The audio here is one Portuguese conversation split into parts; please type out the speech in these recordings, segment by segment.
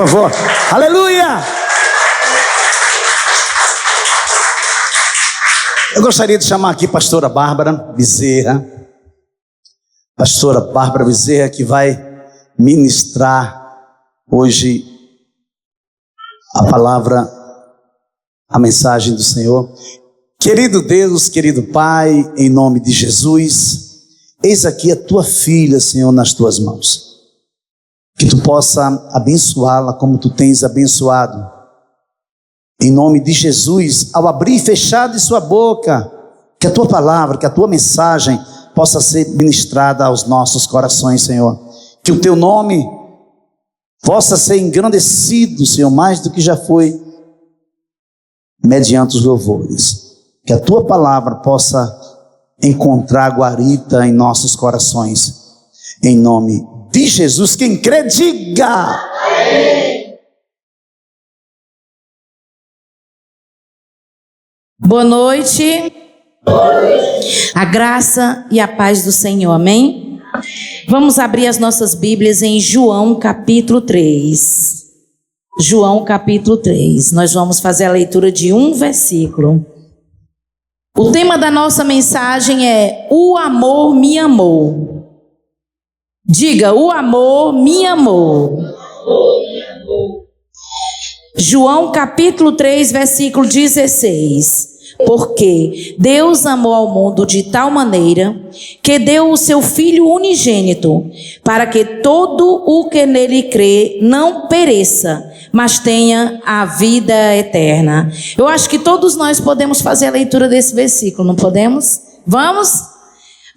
favor. Aleluia! Eu gostaria de chamar aqui a pastora Bárbara Bezerra. Pastora Bárbara Bezerra, que vai ministrar hoje a palavra, a mensagem do Senhor. Querido Deus, querido Pai, em nome de Jesus, eis aqui a tua filha, Senhor, nas tuas mãos. Que tu possa abençoá-la como tu tens abençoado. Em nome de Jesus, ao abrir e fechar de sua boca, que a tua palavra, que a tua mensagem possa ser ministrada aos nossos corações, Senhor. Que o teu nome possa ser engrandecido, Senhor, mais do que já foi, mediante os louvores. Que a tua palavra possa encontrar guarita em nossos corações. Em nome de Jesus. Quem crê, diga. Amém. Boa noite. A graça e a paz do Senhor, amém? Vamos abrir as nossas Bíblias em João capítulo 3. João capítulo 3. Nós vamos fazer a leitura de um versículo. O tema da nossa mensagem é: o amor me amou. Diga: o amor me amou. João capítulo 3, versículo 16. Porque Deus amou ao mundo de tal maneira que deu o seu Filho unigênito, para que todo o que nele crê não pereça, mas tenha a vida eterna. Eu acho que todos nós podemos fazer a leitura desse versículo, não podemos? Vamos?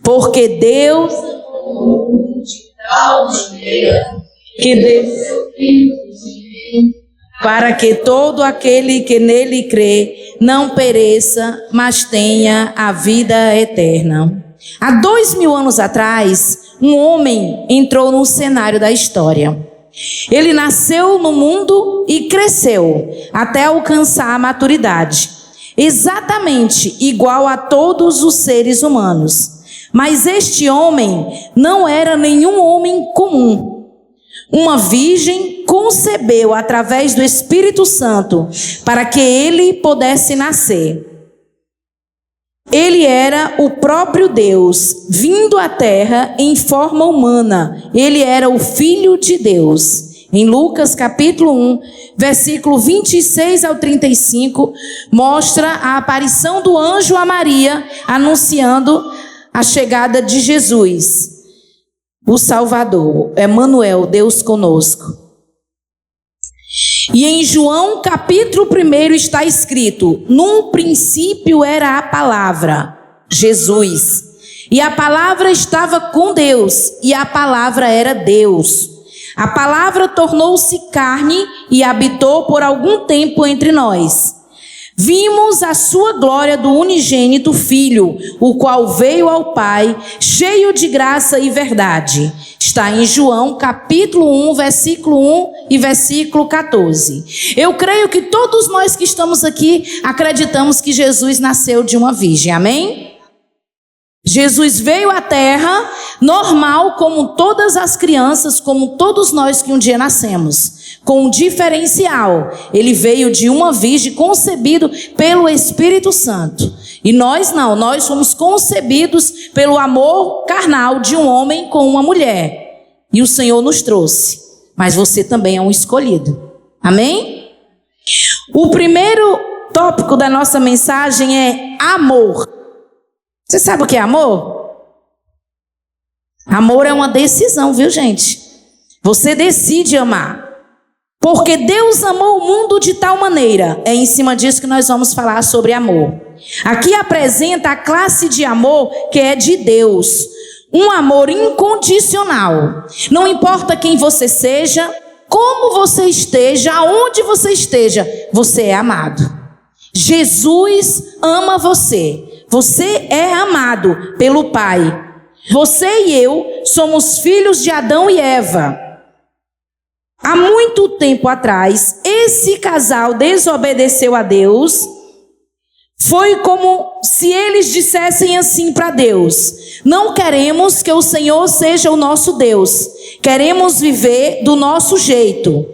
Porque Deus amou o mundo de tal maneira que deu o seu Filho unigênito, para que todo aquele que nele crê não pereça, mas tenha a vida eterna. Há 2000 anos atrás, um homem entrou no cenário da história. Ele nasceu no mundo e cresceu até alcançar a maturidade, exatamente igual a todos os seres humanos. Mas este homem não era nenhum homem comum. Uma virgem concebeu através do Espírito Santo para que ele pudesse nascer. Ele era o próprio Deus, vindo à terra em forma humana. Ele era o Filho de Deus. Em Lucas capítulo 1, versículo 26 ao 35, mostra a aparição do anjo a Maria, anunciando a chegada de Jesus, o Salvador, Emanuel, Deus conosco. E em João capítulo 1 está escrito: no princípio era a palavra, Jesus, e a palavra estava com Deus, e a palavra era Deus. A palavra tornou-se carne e habitou por algum tempo entre nós. Vimos a sua glória do unigênito Filho, o qual veio ao Pai, cheio de graça e verdade. Está em João capítulo 1, versículo 1 e versículo 14. Eu creio que todos nós que estamos aqui acreditamos que Jesus nasceu de uma virgem, amém? Jesus veio à terra normal, como todas as crianças, como todos nós que um dia nascemos, com um diferencial. Ele veio de uma virgem, concebido pelo Espírito Santo. E nós não, nós fomos concebidos pelo amor carnal de um homem com uma mulher. E o Senhor nos trouxe. Mas você também é um escolhido. Amém? O primeiro tópico da nossa mensagem é amor. Você sabe o que é amor? Amor é uma decisão, viu, gente? Você decide amar. Porque Deus amou o mundo de tal maneira. É em cima disso que nós vamos falar sobre amor. Aqui apresenta a classe de amor que é de Deus. Um amor incondicional. Não importa quem você seja, como você esteja, aonde você esteja, você é amado. Jesus ama você. Você é amado pelo Pai. Você e eu somos filhos de Adão e Eva. Há muito tempo atrás, esse casal desobedeceu a Deus. Foi como se eles dissessem assim para Deus: não queremos que o Senhor seja o nosso Deus. Queremos viver do nosso jeito.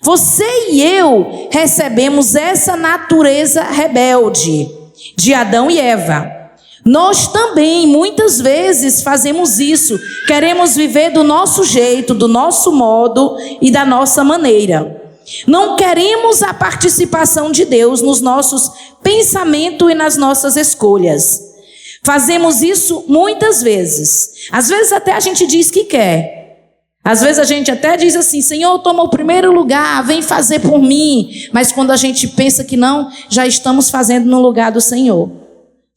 Você e eu recebemos essa natureza rebelde de Adão e Eva. Nós também, muitas vezes, fazemos isso. Queremos viver do nosso jeito, do nosso modo e da nossa maneira. Não queremos a participação de Deus nos nossos pensamentos e nas nossas escolhas. Fazemos isso muitas vezes. Às vezes até a gente diz que quer. Às vezes a gente até diz assim: Senhor, toma o primeiro lugar, vem fazer por mim. Mas quando a gente pensa que não, já estamos fazendo no lugar do Senhor.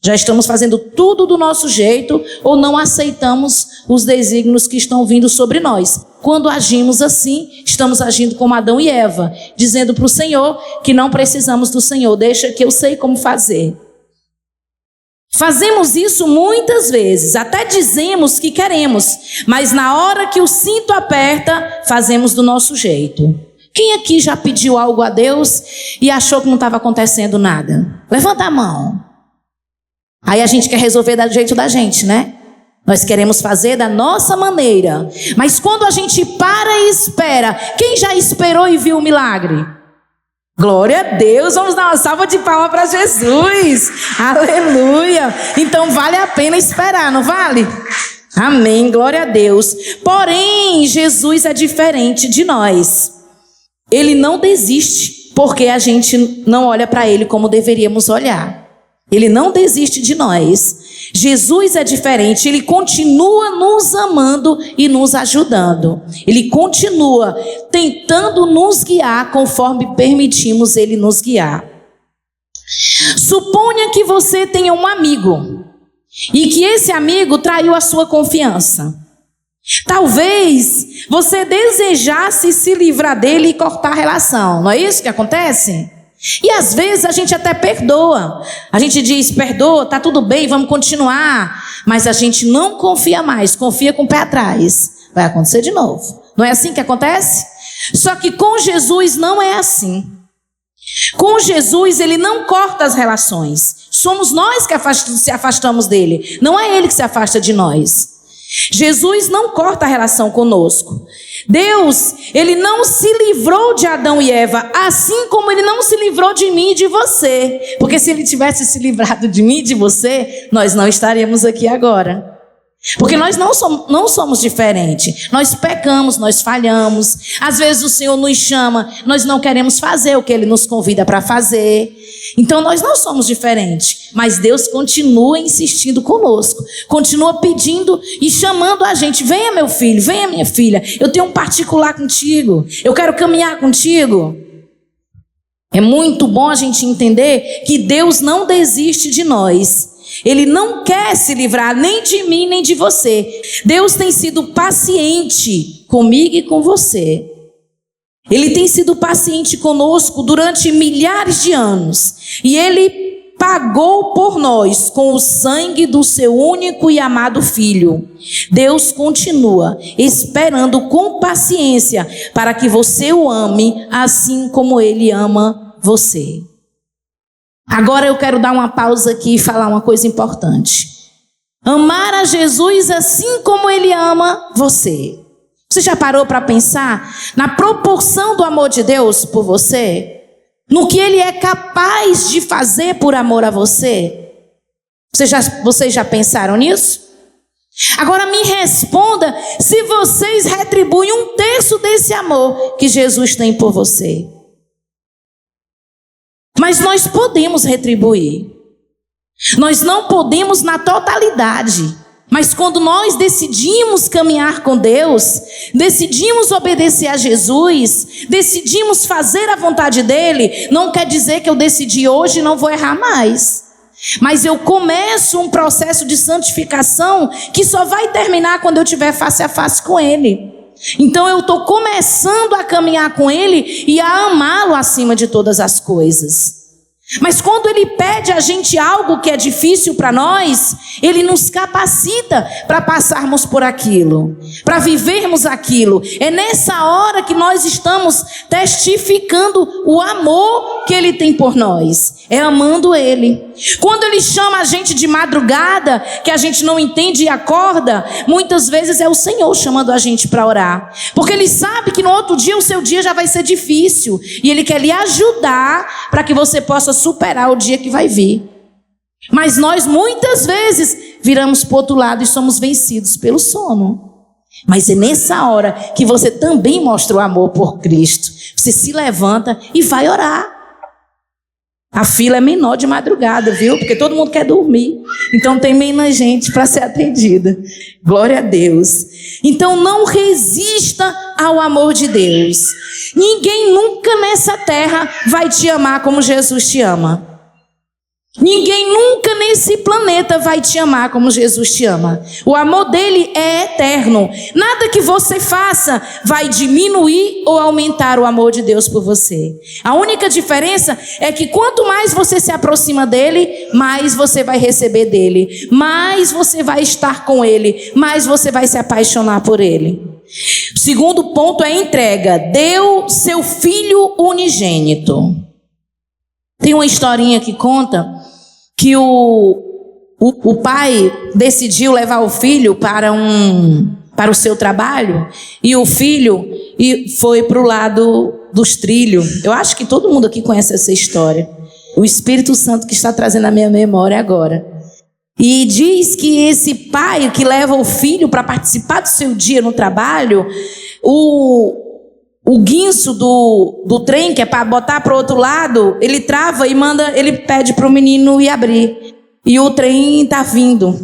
Já estamos fazendo tudo do nosso jeito ou não aceitamos os desígnios que estão vindo sobre nós. Quando agimos assim, estamos agindo como Adão e Eva, dizendo para o Senhor que não precisamos do Senhor, deixa que eu sei como fazer. Fazemos isso muitas vezes, até dizemos que queremos, mas na hora que o cinto aperta, fazemos do nosso jeito. Quem aqui já pediu algo a Deus e achou que não estava acontecendo nada? Levanta a mão. Aí a gente quer resolver do jeito da gente, né? Nós queremos fazer da nossa maneira. Mas quando a gente para e espera, quem já esperou e viu o milagre? Glória a Deus, vamos dar uma salva de palmas para Jesus. Aleluia. Então vale a pena esperar, não vale? Amém, glória a Deus. Porém, Jesus é diferente de nós. Ele não desiste porque a gente não olha para ele como deveríamos olhar. Ele não desiste de nós. Jesus é diferente, ele continua nos amando e nos ajudando. Ele continua tentando nos guiar conforme permitimos ele nos guiar. Suponha que você tenha um amigo e que esse amigo traiu a sua confiança. Talvez você desejasse se livrar dele e cortar a relação. Não é isso que acontece? E às vezes a gente até perdoa. A gente diz, perdoa, tá tudo bem, vamos continuar. Mas a gente não confia mais, confia com o pé atrás. Vai acontecer de novo. Não é assim que acontece? Só que com Jesus não é assim. Com Jesus ele não corta as relações. Somos nós que se afastamos dele. Não é ele que se afasta de nós. Jesus não corta a relação conosco. Deus, ele não se livrou de Adão e Eva, assim como ele não se livrou de mim e de você. Porque se ele tivesse se livrado de mim e de você, nós não estaríamos aqui agora. Porque nós não somos diferentes. Nós pecamos, nós falhamos. Às vezes o Senhor nos chama, nós não queremos fazer o que ele nos convida para fazer. Então nós não somos diferentes. Mas Deus continua insistindo conosco. Continua pedindo e chamando a gente. Venha meu filho, venha minha filha. Eu tenho um particular contigo. Eu quero caminhar contigo. É muito bom a gente entender que Deus não desiste de nós. Ele não quer se livrar nem de mim nem de você. Deus tem sido paciente comigo e com você. Ele tem sido paciente conosco durante milhares de anos. E ele pagou por nós com o sangue do seu único e amado Filho. Deus continua esperando com paciência para que você o ame assim como ele ama você. Agora eu quero dar uma pausa aqui e falar uma coisa importante. Amar a Jesus assim como ele ama você. Você já parou para pensar na proporção do amor de Deus por você? No que ele é capaz de fazer por amor a você? Vocês já pensaram nisso? Agora me responda se vocês retribuem 1/3 desse amor que Jesus tem por você. Mas nós podemos retribuir. Nós não podemos na totalidade. Mas quando nós decidimos caminhar com Deus, decidimos obedecer a Jesus, decidimos fazer a vontade dele, não quer dizer que eu decidi hoje e não vou errar mais. Mas eu começo um processo de santificação que só vai terminar quando eu estiver face a face com ele. Então eu estou começando a caminhar com ele e a amá-lo acima de todas as coisas. Mas quando ele pede a gente algo que é difícil para nós, ele nos capacita para passarmos por aquilo, para vivermos aquilo. É nessa hora que nós estamos testificando o amor que Ele tem por nós? É amando Ele. Quando Ele chama a gente de madrugada, que a gente não entende e acorda, muitas vezes é o Senhor chamando a gente para orar. Porque Ele sabe que no outro dia o seu dia já vai ser difícil. E Ele quer lhe ajudar para que você possa superar o dia que vai vir. Mas nós muitas vezes viramos para o outro lado e somos vencidos pelo sono. Mas é nessa hora que você também mostra o amor por Cristo. Você se levanta e vai orar. A fila é menor de madrugada, viu? Porque todo mundo quer dormir. Então tem menos gente para ser atendida. Glória a Deus. Então não resista ao amor de Deus. Ninguém nunca nessa terra vai te amar como Jesus te ama. Ninguém nunca nesse planeta vai te amar como Jesus te ama. O amor dele é eterno. Nada que você faça vai diminuir ou aumentar o amor de Deus por você. A única diferença é que quanto mais você se aproxima dele, mais você vai receber dele, mais você vai estar com ele, mais você vai se apaixonar por ele. O segundo ponto é entrega. Deu seu filho unigênito. Tem uma historinha que conta que o pai decidiu levar o filho para o seu trabalho, e o filho foi para o lado dos trilhos. Eu acho que todo mundo aqui conhece essa história. O Espírito Santo que está trazendo a minha memória agora. E diz que esse pai que leva o filho para participar do seu dia no trabalho, o guinço do trem, que é para botar para o outro lado, ele trava e ele pede para o menino ir abrir. E o trem está vindo.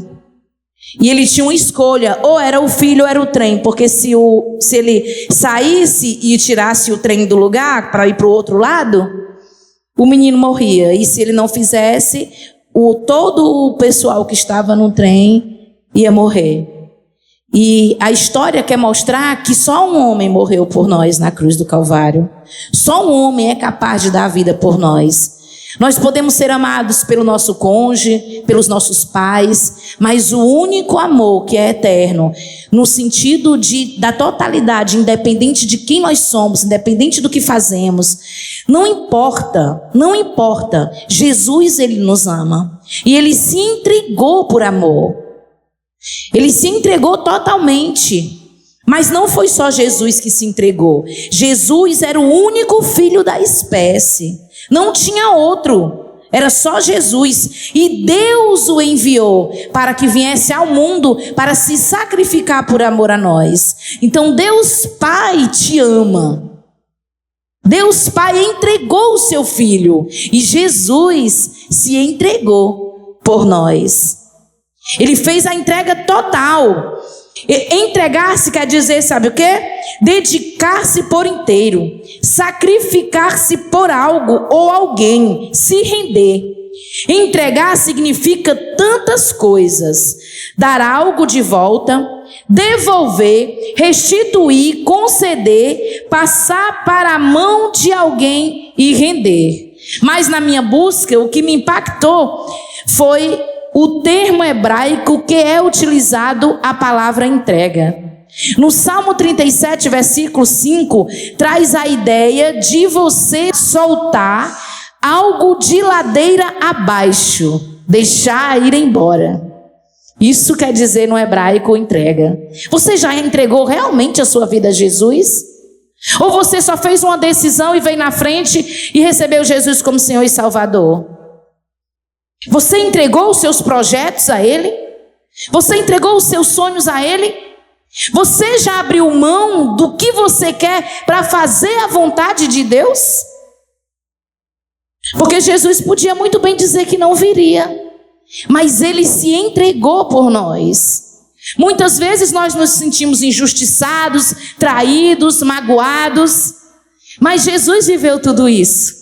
E ele tinha uma escolha, ou era o filho ou era o trem, porque se ele saísse e tirasse o trem do lugar para ir para o outro lado, o menino morria. E se ele não fizesse, todo o pessoal que estava no trem ia morrer. E a história quer mostrar que só um homem morreu por nós na cruz do Calvário. Só um homem é capaz de dar a vida por nós. Nós podemos ser amados pelo nosso cônjuge, pelos nossos pais, mas o único amor que é eterno, no sentido da totalidade, independente de quem nós somos, independente do que fazemos, não importa, Jesus, ele nos ama. E ele se entregou por amor. Ele se entregou totalmente. Mas não foi só Jesus que se entregou. Jesus era o único filho da espécie. Não tinha outro. Era só Jesus. E Deus o enviou para que viesse ao mundo para se sacrificar por amor a nós. Então Deus Pai te ama. Deus Pai entregou o seu filho. E Jesus se entregou por nós. Ele fez a entrega total. Entregar-se quer dizer, sabe o quê? Dedicar-se por inteiro, sacrificar-se por algo ou alguém, se render. Entregar significa tantas coisas: dar algo de volta, devolver, restituir, conceder, passar para a mão de alguém e render. Mas na minha busca, o que me impactou foi o termo hebraico que é utilizado a palavra entrega. No Salmo 37, versículo 5, traz a ideia de você soltar algo de ladeira abaixo, deixar ir embora. Isso quer dizer no hebraico entrega. Você já entregou realmente a sua vida a Jesus? Ou você só fez uma decisão e veio na frente e recebeu Jesus como Senhor e Salvador? Você entregou os seus projetos a Ele? Você entregou os seus sonhos a Ele? Você já abriu mão do que você quer para fazer a vontade de Deus? Porque Jesus podia muito bem dizer que não viria, mas Ele se entregou por nós. Muitas vezes nós nos sentimos injustiçados, traídos, magoados, mas Jesus viveu tudo isso.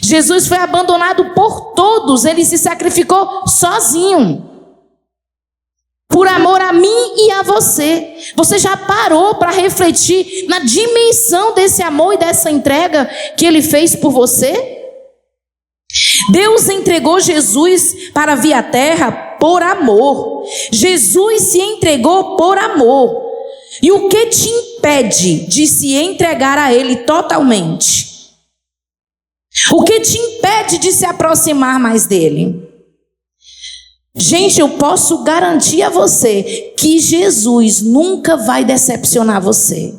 Jesus foi abandonado por todos, ele se sacrificou sozinho, por amor a mim e a você. Você já parou para refletir na dimensão desse amor e dessa entrega que ele fez por você? Deus entregou Jesus para vir à terra por amor. Jesus se entregou por amor. E o que te impede de se entregar a Ele totalmente? O que te impede de se aproximar mais dele? Gente, eu posso garantir a você que Jesus nunca vai decepcionar você.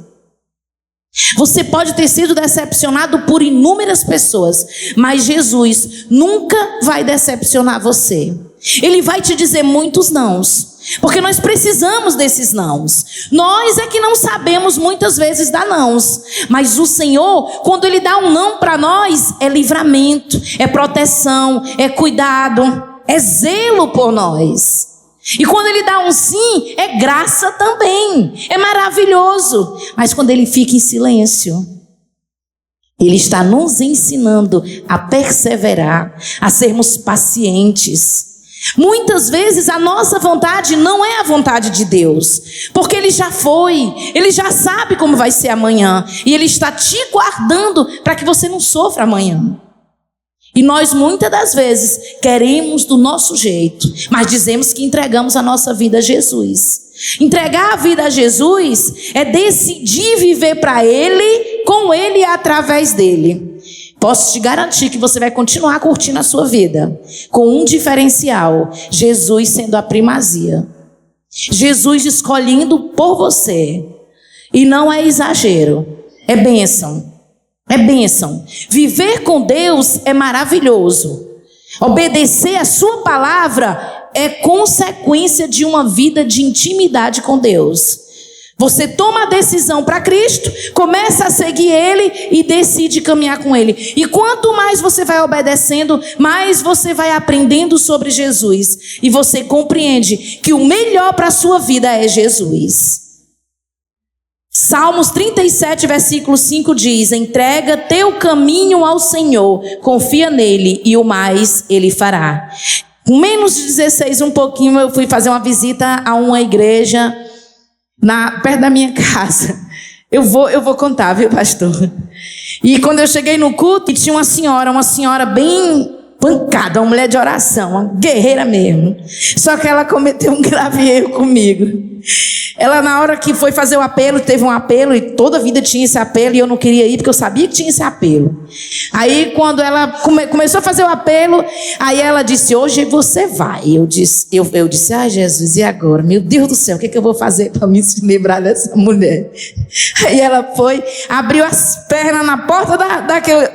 Você pode ter sido decepcionado por inúmeras pessoas, mas Jesus nunca vai decepcionar você. Ele vai te dizer muitos nãos, porque nós precisamos desses nãos. Nós é que não sabemos muitas vezes dar nãos, mas o Senhor, quando Ele dá um não para nós, é livramento, é proteção, é cuidado, é zelo por nós. E quando Ele dá um sim, é graça também, é maravilhoso. Mas quando Ele fica em silêncio, Ele está nos ensinando a perseverar, a sermos pacientes. Muitas vezes a nossa vontade não é a vontade de Deus, porque Ele já foi, Ele já sabe como vai ser amanhã, e Ele está te guardando para que você não sofra amanhã. E nós muitas das vezes queremos do nosso jeito, mas dizemos que entregamos a nossa vida a Jesus. Entregar a vida a Jesus é decidir viver para Ele, com Ele e através dele. Posso te garantir que você vai continuar curtindo a sua vida, com um diferencial: Jesus sendo a primazia, Jesus escolhendo por você. E não é exagero, é bênção. É bênção. Viver com Deus é maravilhoso. Obedecer a sua palavra é consequência de uma vida de intimidade com Deus. Você toma a decisão para Cristo, começa a seguir Ele e decide caminhar com Ele. E quanto mais você vai obedecendo, mais você vai aprendendo sobre Jesus. E você compreende que o melhor para a sua vida é Jesus. Salmos 37, versículo 5 diz: entrega teu caminho ao Senhor, confia nele e o mais ele fará. Com menos de 16, um pouquinho, eu fui fazer uma visita a uma igreja perto da minha casa. Eu vou contar, viu, pastor? E quando eu cheguei no culto, tinha uma senhora bem pancada, uma mulher de oração, uma guerreira mesmo. Só que ela cometeu um grave erro comigo. Ela, na hora que foi fazer o apelo, teve um apelo, e toda a vida tinha esse apelo, e eu não queria ir, porque eu sabia que tinha esse apelo. Aí, quando ela começou a fazer o apelo, aí ela disse: hoje você vai. Eu disse: ai, Jesus, e agora? Meu Deus do céu, o que eu vou fazer para me livrar dessa mulher? Aí ela foi, abriu as pernas na porta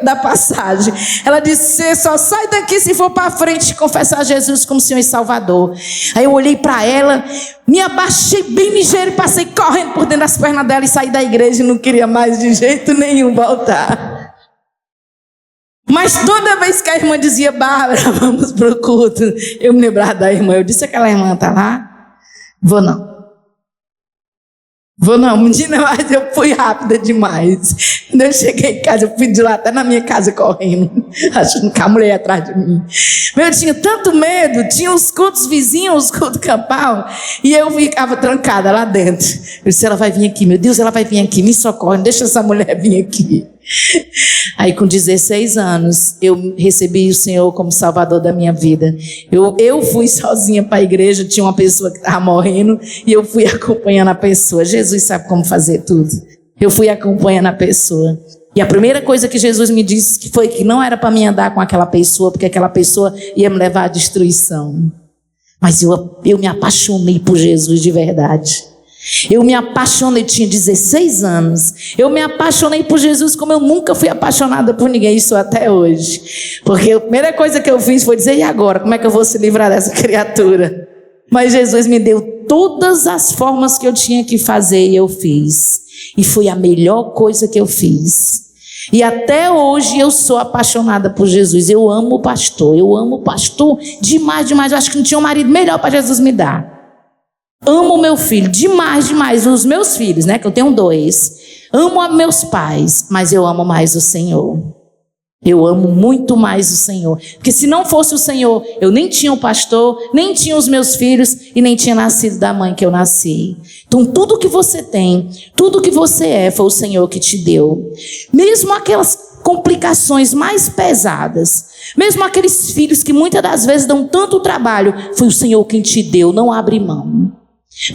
da passagem. Ela disse: você só sai daqui se for para frente confessar Jesus como Senhor e Salvador. Aí eu olhei para ela, me abaixei bem ligeiro e passei correndo por dentro das pernas dela e saí da igreja e não queria mais de jeito nenhum voltar. Mas toda vez que a irmã dizia: Bárbara, vamos pro culto, eu me lembrava da irmã. Eu disse: aquela irmã tá lá? Vou não, menina, mas eu fui rápida demais. Quando eu cheguei em casa, eu fui de lá até na minha casa correndo, achando que a mulher ia atrás de mim. Eu tinha tanto medo, tinha os cultos vizinhos, os cultos campal, e eu ficava trancada lá dentro. Eu disse: ela vai vir aqui, meu Deus, ela vai vir aqui, me socorre, não deixa essa mulher vir aqui. Aí com 16 anos, eu recebi o Senhor como Salvador da minha vida. Eu fui sozinha para a igreja, tinha uma pessoa que estava morrendo, e eu fui acompanhando a pessoa. Jesus sabe como fazer tudo. Eu fui acompanhando a pessoa. E a primeira coisa que Jesus me disse foi que não era para mim andar com aquela pessoa, porque aquela pessoa ia me levar à destruição. Mas eu me apaixonei por Jesus de verdade. Eu me apaixonei, tinha 16 anos. Eu me apaixonei por Jesus como eu nunca fui apaixonada por ninguém, isso até hoje. Porque a primeira coisa que eu fiz foi dizer: e agora? Como é que eu vou se livrar dessa criatura? Mas Jesus me deu todas as formas que eu tinha que fazer e eu fiz. E foi a melhor coisa que eu fiz. E até hoje eu sou apaixonada por Jesus. Eu amo o pastor demais, demais. Eu acho que não tinha um marido melhor para Jesus me dar. Amo o meu filho demais, demais. Os meus filhos, né, que eu tenho 2. Amo meus pais, mas eu amo mais o Senhor. Eu amo muito mais o Senhor. Porque se não fosse o Senhor, eu nem tinha o pastor, nem tinha os meus filhos e nem tinha nascido da mãe que eu nasci. Então tudo que você tem, tudo que você é, foi o Senhor que te deu. Mesmo aquelas complicações mais pesadas, mesmo aqueles filhos que muitas das vezes dão tanto trabalho, foi o Senhor quem te deu. Não abre mão.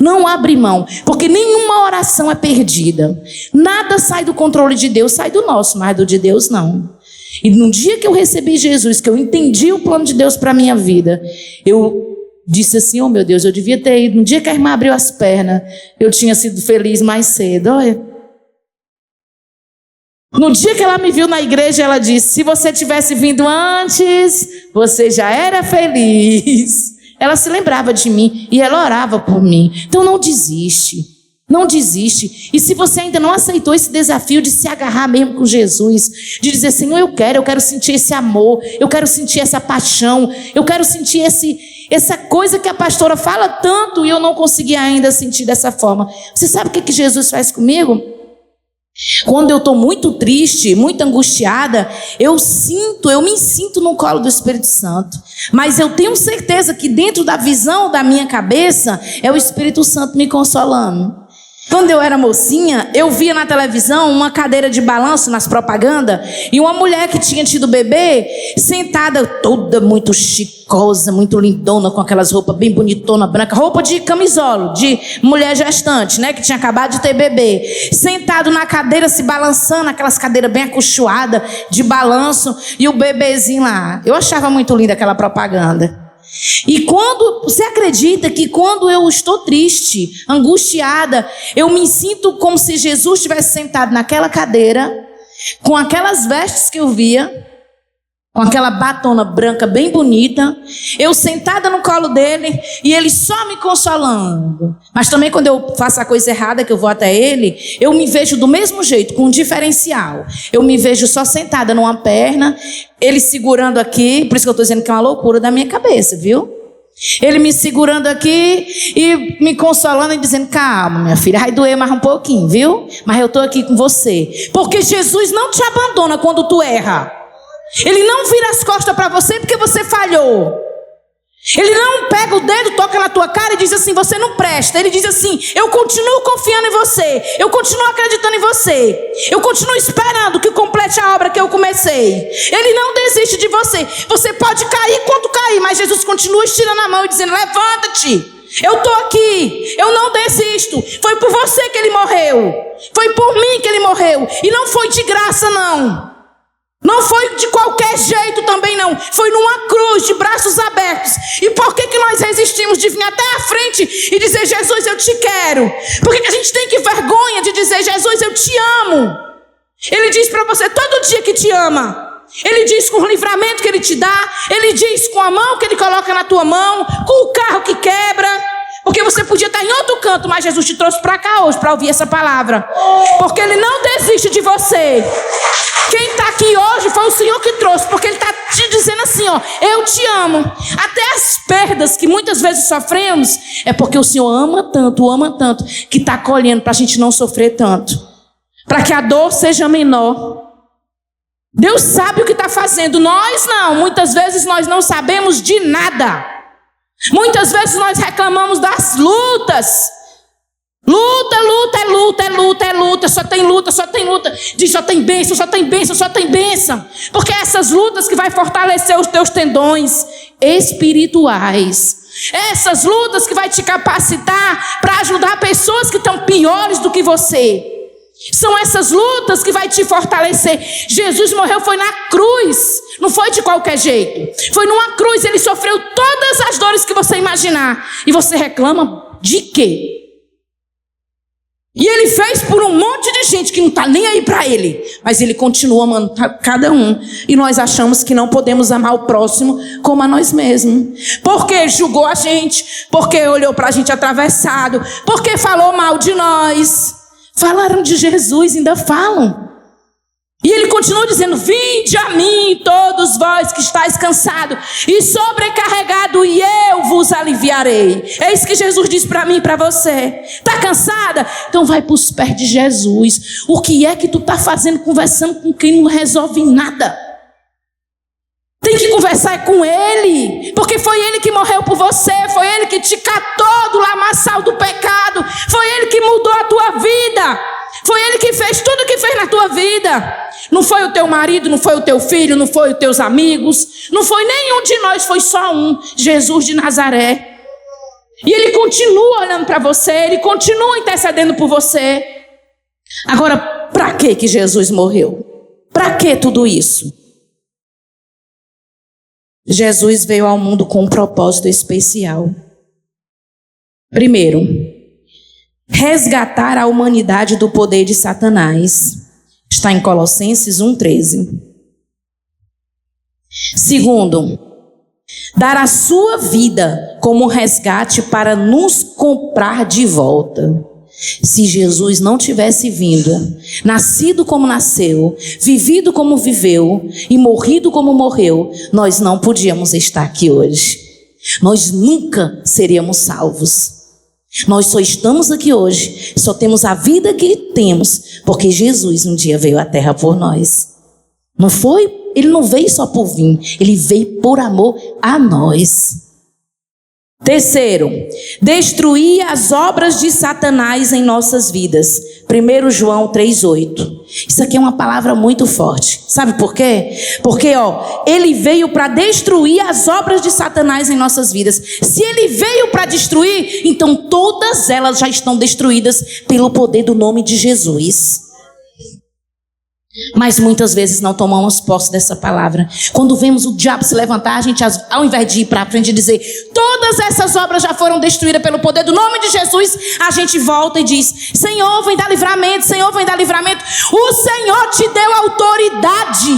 Não abre mão, porque nenhuma oração é perdida. Nada sai do controle de Deus, sai do nosso, mas do de Deus não. E no dia que eu recebi Jesus, que eu entendi o plano de Deus para a minha vida, eu disse assim, oh meu Deus, eu devia ter ido. No dia que a irmã abriu as pernas, eu tinha sido feliz mais cedo. Olha. No dia que ela me viu na igreja, ela disse, se você tivesse vindo antes, você já era feliz. Ela se lembrava de mim e ela orava por mim. Então não desiste. Não desiste. E se você ainda não aceitou esse desafio de se agarrar mesmo com Jesus, de dizer, Senhor, eu quero sentir esse amor, eu quero sentir essa paixão, eu quero sentir essa coisa que a pastora fala tanto e eu não consegui ainda sentir dessa forma. Você sabe o que Jesus faz comigo? Quando eu estou muito triste, muito angustiada, eu me sinto no colo do Espírito Santo. Mas eu tenho certeza que dentro da visão da minha cabeça é o Espírito Santo me consolando. Quando eu era mocinha, eu via na televisão uma cadeira de balanço nas propagandas e uma mulher que tinha tido bebê sentada toda muito chicosa, muito lindona, com aquelas roupas bem bonitona, branca, roupa de camisolo, de mulher gestante, né, que tinha acabado de ter bebê, sentado na cadeira se balançando, aquelas cadeiras bem acolchoadas de balanço e o bebezinho lá. Eu achava muito linda aquela propaganda. E você acredita que quando eu estou triste, angustiada, eu me sinto como se Jesus estivesse sentado naquela cadeira, com aquelas vestes que eu via, com aquela batona branca bem bonita, eu sentada no colo dele e ele só me consolando. Mas também quando eu faço a coisa errada, que eu vou até ele, eu me vejo do mesmo jeito, com um diferencial. Eu me vejo só sentada numa perna, ele segurando aqui, por isso que eu estou dizendo que é uma loucura da minha cabeça, viu? Ele me segurando aqui e me consolando e dizendo, calma minha filha, vai doer mais um pouquinho, viu? Mas eu estou aqui com você. Porque Jesus não te abandona quando tu erra. Ele não vira as costas para você porque você falhou. Ele não pega o dedo, toca na tua cara e diz assim, você não presta. Ele diz assim, eu continuo confiando em você, eu continuo acreditando em você, eu continuo esperando que complete a obra que eu comecei. Ele não desiste de você. Você pode cair quanto cair, mas Jesus continua estirando a mão e dizendo, levanta-te, eu estou aqui, eu não desisto. Foi por você que ele morreu, foi por mim que ele morreu. E não foi de graça não. Não foi de qualquer jeito também não. Foi numa cruz, de braços abertos. E por que nós resistimos de vir até a frente e dizer, Jesus, eu te quero? Por que a gente tem que vergonha de dizer, Jesus, eu te amo? Ele diz para você todo dia que te ama. Ele diz com o livramento que ele te dá. Ele diz com a mão que ele coloca na tua mão, com o carro que quebra. Porque você podia estar em outro canto, mas Jesus te trouxe para cá hoje para ouvir essa palavra. Porque ele não desiste de você. Quem está aqui hoje foi o Senhor que trouxe, porque Ele está te dizendo assim, ó, eu te amo. Até as perdas que muitas vezes sofremos, é porque o Senhor ama tanto, que está acolhendo para a gente não sofrer tanto. Para que a dor seja menor. Deus sabe o que está fazendo, nós não. Muitas vezes nós não sabemos de nada. Muitas vezes nós reclamamos das lutas. Luta, só tem luta. Diz só tem bênção. Porque é essas lutas que vai fortalecer os teus tendões espirituais. Essas lutas que vai te capacitar para ajudar pessoas que estão piores do que você. São essas lutas que vai te fortalecer. Jesus morreu, foi na cruz. Não foi de qualquer jeito. Foi numa cruz, ele sofreu todas as dores que você imaginar. E você reclama de quê? E ele fez por um monte de gente que não está nem aí para ele. Mas ele continua amando cada um. E nós achamos que não podemos amar o próximo como a nós mesmos. Porque julgou a gente. Porque olhou para a gente atravessado. Porque falou mal de nós. Falaram de Jesus, ainda falam. E ele continua dizendo, vinde a mim todos vós que estáis cansados e sobrecarregados, e eu vos aliviarei. É isso que Jesus diz para mim e para você. Está cansada? Então vai para os pés de Jesus. O que é que tu está fazendo conversando com quem não resolve nada? Tem que conversar com ele, porque foi ele que morreu por você, foi ele que te catou do lamaçal do pecado, foi ele que mudou a tua vida, foi ele que fez tudo o que fez na tua vida. Não foi o teu marido, não foi o teu filho, não foi os teus amigos, não foi nenhum de nós, foi só um, Jesus de Nazaré. E ele continua olhando para você, ele continua intercedendo por você. Agora, para que Jesus morreu? Para que tudo isso? Jesus veio ao mundo com um propósito especial. Primeiro, resgatar a humanidade do poder de Satanás. Está em Colossenses 1,13. Segundo, dar a sua vida como resgate para nos comprar de volta. Se Jesus não tivesse vindo, nascido como nasceu, vivido como viveu e morrido como morreu, nós não podíamos estar aqui hoje. Nós nunca seríamos salvos. Nós só estamos aqui hoje, só temos a vida que temos, porque Jesus um dia veio à terra por nós. Não foi? Ele não veio só por vir, ele veio por amor a nós. Terceiro, destruir as obras de Satanás em nossas vidas. 1 João 3,8. Isso aqui é uma palavra muito forte. Sabe por quê? Porque ele veio para destruir as obras de Satanás em nossas vidas. Se ele veio para destruir, então todas elas já estão destruídas pelo poder do nome de Jesus. Mas muitas vezes não tomamos posse dessa palavra. Quando vemos o diabo se levantar, a gente, ao invés de ir para frente e dizer todas essas obras já foram destruídas pelo poder do nome de Jesus, a gente volta e diz: Senhor, vem dar livramento, Senhor, vem dar livramento. O Senhor te deu autoridade.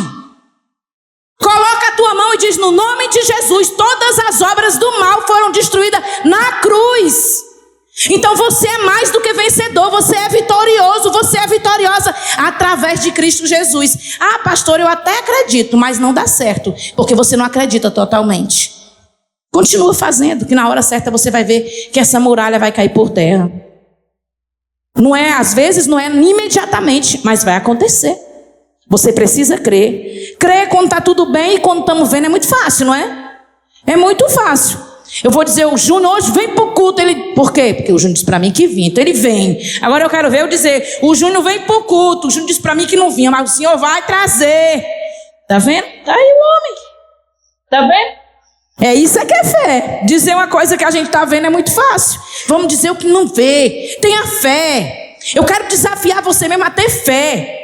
Coloca a tua mão e diz: no nome de Jesus, todas as obras do mal foram destruídas na cruz. Então você é mais do que vencedor, você é vitorioso, você é vitoriosa através de Cristo Jesus. Ah, pastor, eu até acredito, mas não dá certo, porque você não acredita totalmente. Continua fazendo, que na hora certa você vai ver que essa muralha vai cair por terra. Não é, às vezes não é imediatamente, mas vai acontecer. Você precisa crer. Crer quando está tudo bem e quando estamos vendo é muito fácil, não é? É muito fácil. Eu vou dizer, o Júnior hoje vem para o culto. Por quê? Porque o Júnior disse para mim que vinha, então ele vem. Agora eu quero ver eu dizer, o Júnior vem para o culto. O Júnior disse para mim que não vinha, mas o Senhor vai trazer. Tá vendo? Tá aí o homem. Tá vendo? É isso que é fé. Dizer uma coisa que a gente está vendo é muito fácil. Vamos dizer o que não vê. Tenha fé. Eu quero desafiar você mesmo a ter fé.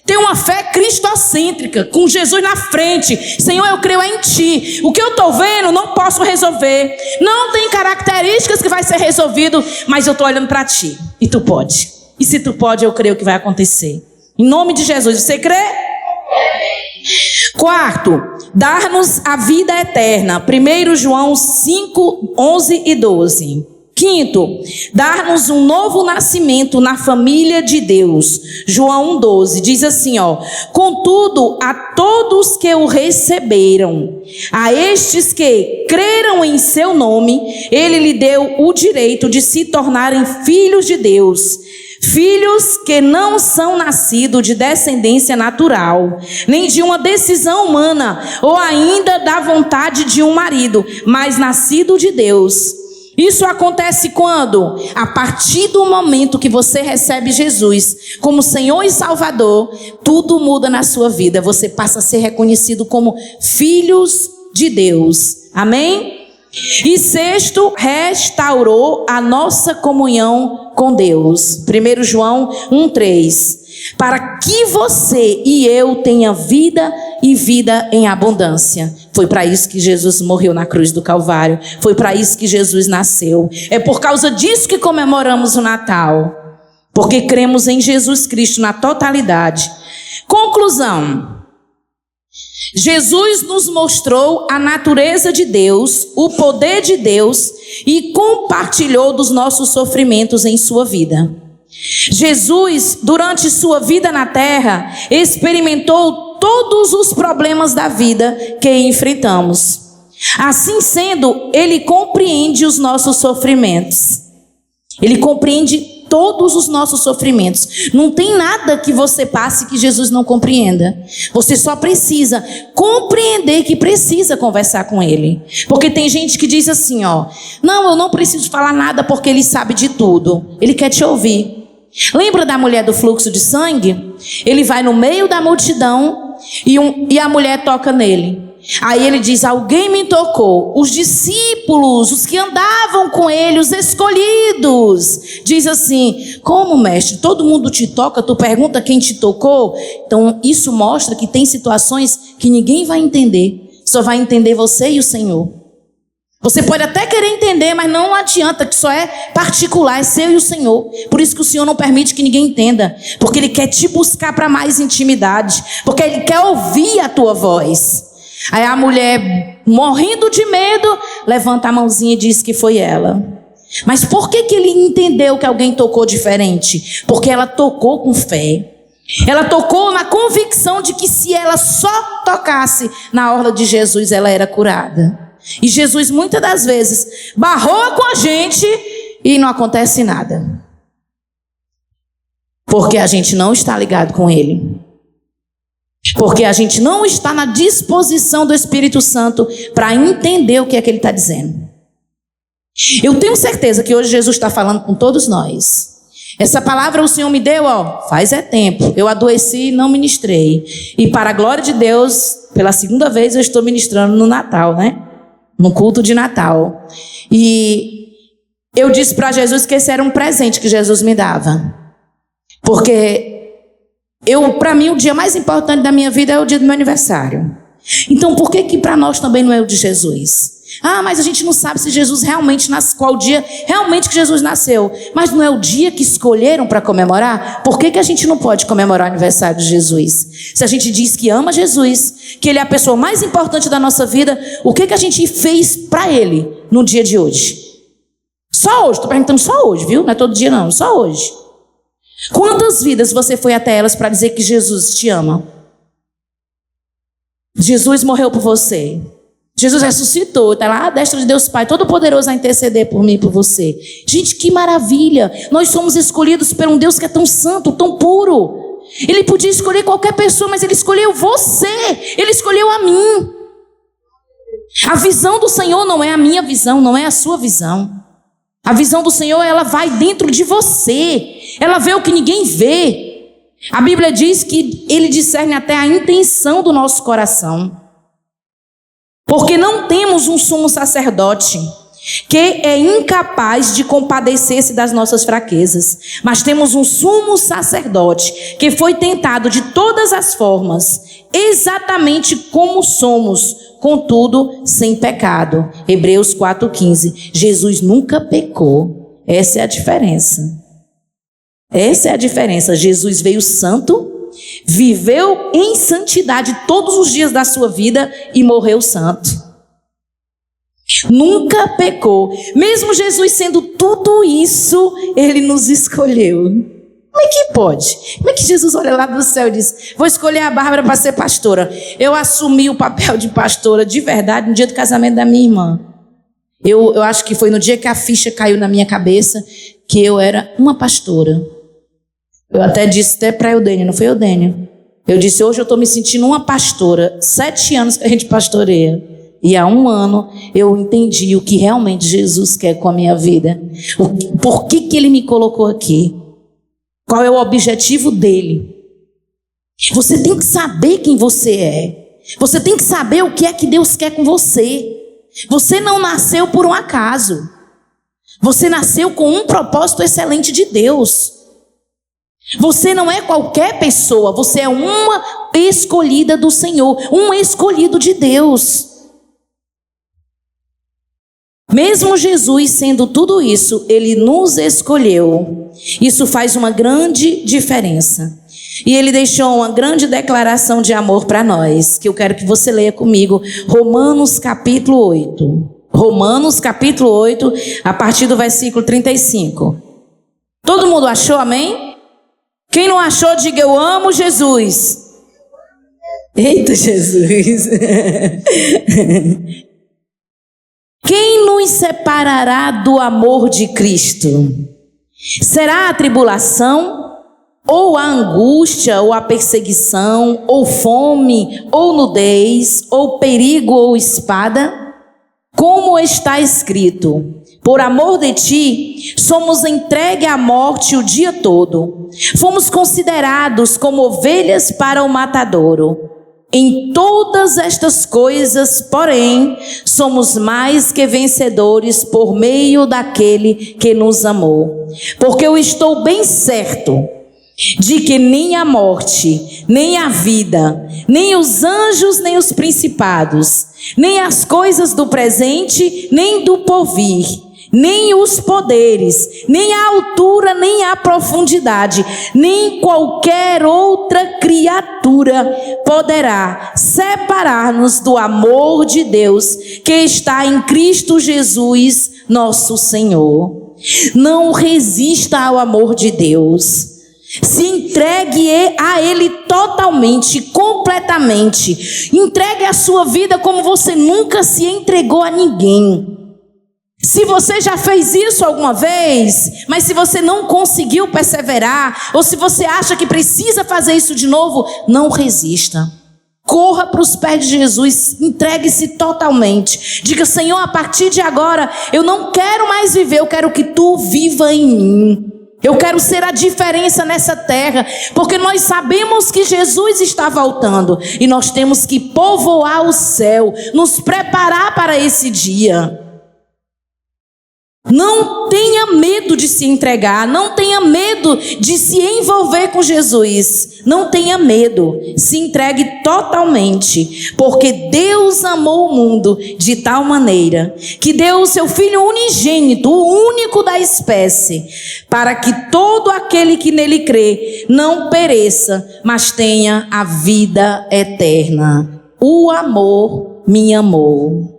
Ter uma fé cristocêntrica, com Jesus na frente. Senhor, eu creio em Ti. O que eu estou vendo, não posso resolver. Não tem características que vai ser resolvido, mas eu estou olhando para Ti. E Tu pode. E se Tu pode, eu creio que vai acontecer. Em nome de Jesus, você crê? Quarto, dar-nos a vida eterna. 1 João 5, 11 e 12. Quinto, dar-nos um novo nascimento na família de Deus. João 1,12 diz assim, contudo, a todos que o receberam, a estes que creram em seu nome, ele lhe deu o direito de se tornarem filhos de Deus. Filhos que não são nascidos de descendência natural, nem de uma decisão humana, ou ainda da vontade de um marido, mas nascido de Deus. Isso acontece quando? A partir do momento que você recebe Jesus como Senhor e Salvador, tudo muda na sua vida. Você passa a ser reconhecido como filhos de Deus. Amém? E sexto, restaurou a nossa comunhão com Deus. 1 João 1,3. Para que você e eu tenha vida e vida em abundância. Foi para isso que Jesus morreu na cruz do Calvário. Foi para isso que Jesus nasceu. É por causa disso que comemoramos o Natal. Porque cremos em Jesus Cristo na totalidade. Conclusão. Jesus nos mostrou a natureza de Deus, o poder de Deus e compartilhou dos nossos sofrimentos em sua vida. Jesus, durante sua vida na terra, experimentou todos os problemas da vida que enfrentamos. Assim sendo, ele compreende os nossos sofrimentos. Ele compreende todos os nossos sofrimentos. Não tem nada que você passe que Jesus não compreenda. Você só precisa compreender que precisa conversar com ele. Porque tem gente que diz assim, não, eu não preciso falar nada porque ele sabe de tudo. Ele quer te ouvir. Lembra da mulher do fluxo de sangue? Ele vai no meio da multidão e a mulher toca nele. Aí ele diz, alguém me tocou. Os discípulos, os que andavam com ele, os escolhidos, diz assim, como mestre, todo mundo te toca, tu pergunta quem te tocou? Então isso mostra que tem situações que ninguém vai entender. só vai entender você e o Senhor. Você pode até querer entender, mas não adianta, que só é particular, é seu e o Senhor. Por isso que o Senhor não permite que ninguém entenda, porque Ele quer te buscar para mais intimidade, porque Ele quer ouvir a tua voz. Aí a mulher, morrendo de medo, levanta a mãozinha e diz que foi ela. Mas por que ele entendeu que alguém tocou diferente? Porque ela tocou com fé. Ela tocou na convicção de que se ela só tocasse na orla de Jesus, ela era curada. E Jesus muitas das vezes barrou com a gente e não acontece nada. Porque a gente não está ligado com Ele. Porque a gente não está na disposição do Espírito Santo para entender o que é que Ele está dizendo. Eu tenho certeza que hoje Jesus está falando com todos nós. Essa palavra o Senhor me deu, faz tempo. Eu adoeci e não ministrei. E para a glória de Deus, pela segunda vez eu estou ministrando no Natal, né? No culto de Natal. E eu disse para Jesus que esse era um presente que Jesus me dava. Porque para mim o dia mais importante da minha vida é o dia do meu aniversário. Então por que para nós também não é o de Jesus? Mas a gente não sabe se Jesus realmente nasceu, qual dia realmente que Jesus nasceu. Mas não é o dia que escolheram para comemorar? Por que a gente não pode comemorar o aniversário de Jesus? Se a gente diz que ama Jesus, que Ele é a pessoa mais importante da nossa vida, o que a gente fez para Ele no dia de hoje? Só hoje, estou perguntando só hoje, viu? Não é todo dia não, só hoje. Quantas vidas você foi até elas para dizer que Jesus te ama? Jesus morreu por você. Jesus ressuscitou, está lá à destra de Deus Pai, Todo-Poderoso a interceder por mim e por você. Gente, que maravilha! Nós somos escolhidos por um Deus que é tão santo, tão puro. Ele podia escolher qualquer pessoa, mas Ele escolheu você. Ele escolheu a mim. A visão do Senhor não é a minha visão, não é a sua visão. A visão do Senhor, ela vai dentro de você. Ela vê o que ninguém vê. A Bíblia diz que Ele discerne até a intenção do nosso coração. Porque não temos um sumo sacerdote que é incapaz de compadecer-se das nossas fraquezas, mas temos um sumo sacerdote que foi tentado de todas as formas, exatamente como somos, contudo sem pecado. Hebreus 4,15. Jesus nunca pecou. Essa é a diferença. Essa é a diferença. Jesus veio santo, viveu em santidade todos os dias da sua vida e morreu santo. Nunca pecou. Mesmo Jesus sendo tudo isso, Ele nos escolheu. Como é que pode? Como é que Jesus olha lá do céu e diz: vou escolher a Bárbara para ser pastora? Eu assumi o papel de pastora de verdade no dia do casamento da minha irmã. Eu acho que foi no dia que a ficha caiu na minha cabeça que eu era uma pastora. Eu até disse para Eudênia, não foi Eudênia? Eu disse: hoje eu estou me sentindo uma pastora. 7 anos que a gente pastoreia. E há 1 ano eu entendi o que realmente Jesus quer com a minha vida. Por que Ele me colocou aqui? Qual é o objetivo dele? Você tem que saber quem você é. Você tem que saber o que é que Deus quer com você. Você não nasceu por um acaso. Você nasceu com um propósito excelente de Deus. Você não é qualquer pessoa, você é uma escolhida do Senhor, um escolhido de Deus. Mesmo Jesus sendo tudo isso, Ele nos escolheu. Isso faz uma grande diferença. E Ele deixou uma grande declaração de amor para nós, que eu quero que você leia comigo, Romanos capítulo 8. Romanos capítulo 8, a partir do versículo 35. Todo mundo achou, amém? Quem não achou, diga: eu amo Jesus. Eita, Jesus. Quem nos separará do amor de Cristo? Será a tribulação, ou a angústia, ou a perseguição, ou fome, ou nudez, ou perigo, ou espada? Como está escrito: por amor de ti, somos entregues à morte o dia todo. Fomos considerados como ovelhas para o matadouro. Em todas estas coisas, porém, somos mais que vencedores por meio daquele que nos amou. Porque eu estou bem certo de que nem a morte, nem a vida, nem os anjos, nem os principados, nem as coisas do presente, nem do porvir, nem os poderes, nem a altura, nem a profundidade, nem qualquer outra criatura poderá separar-nos do amor de Deus que está em Cristo Jesus, nosso Senhor. Não resista ao amor de Deus. Se entregue a Ele totalmente, completamente. Entregue a sua vida como você nunca se entregou a ninguém. Se você já fez isso alguma vez, mas se você não conseguiu perseverar, ou se você acha que precisa fazer isso de novo, não resista. Corra para os pés de Jesus, entregue-se totalmente. Diga: Senhor, a partir de agora, eu não quero mais viver, eu quero que Tu viva em mim. Eu quero ser a diferença nessa terra, porque nós sabemos que Jesus está voltando e nós temos que povoar o céu, nos preparar para esse dia. Não tenha medo de se entregar, não tenha medo de se envolver com Jesus, não tenha medo, se entregue totalmente, porque Deus amou o mundo de tal maneira que deu o seu Filho unigênito, o único da espécie, para que todo aquele que nele crê não pereça, mas tenha a vida eterna. O amor me amou.